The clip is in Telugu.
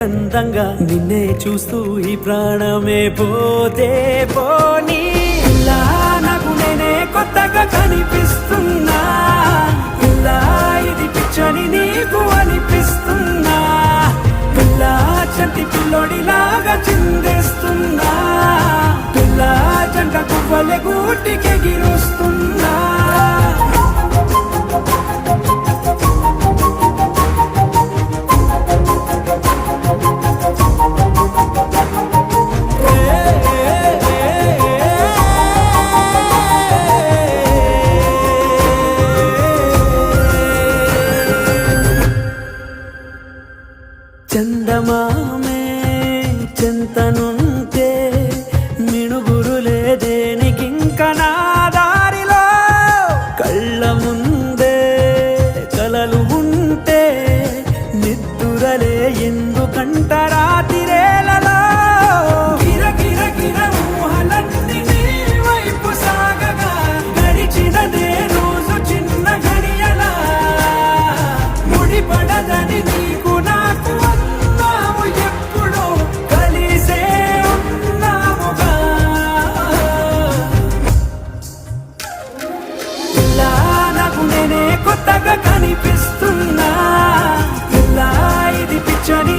అందంగా నిన్నే చూస్తూ ఈ ప్రాణమే పోతే పోనీ ఇలా నాకు నేనే కొత్తగా కనిపిస్తున్నా ఇలా ఇది పిచ్చని నీకు అనిపిస్తున్నా ఇలా చంటి పిల్లోడిలాగా చిందేస్తున్నా ఇలా జంట కువ్వలే గూటికెగిరొస్తున్నా చందమామే చింతనుంటే మిణుగురులే దేనికింక నా దారిలో కళ్ళ ముందే కలలు ఉంటే నిద్దురలే ఎందుకంట రాతిరేలలో గిర గిర గిర ఊహలన్నీ నీ వైపు సాగగా గడిచినదే రోజు చిన్న గడియలా ముడిపడదని నీకు నాకు కొత్తగా కనిపిస్తున్నా ఇలా ఇది పిచ్చని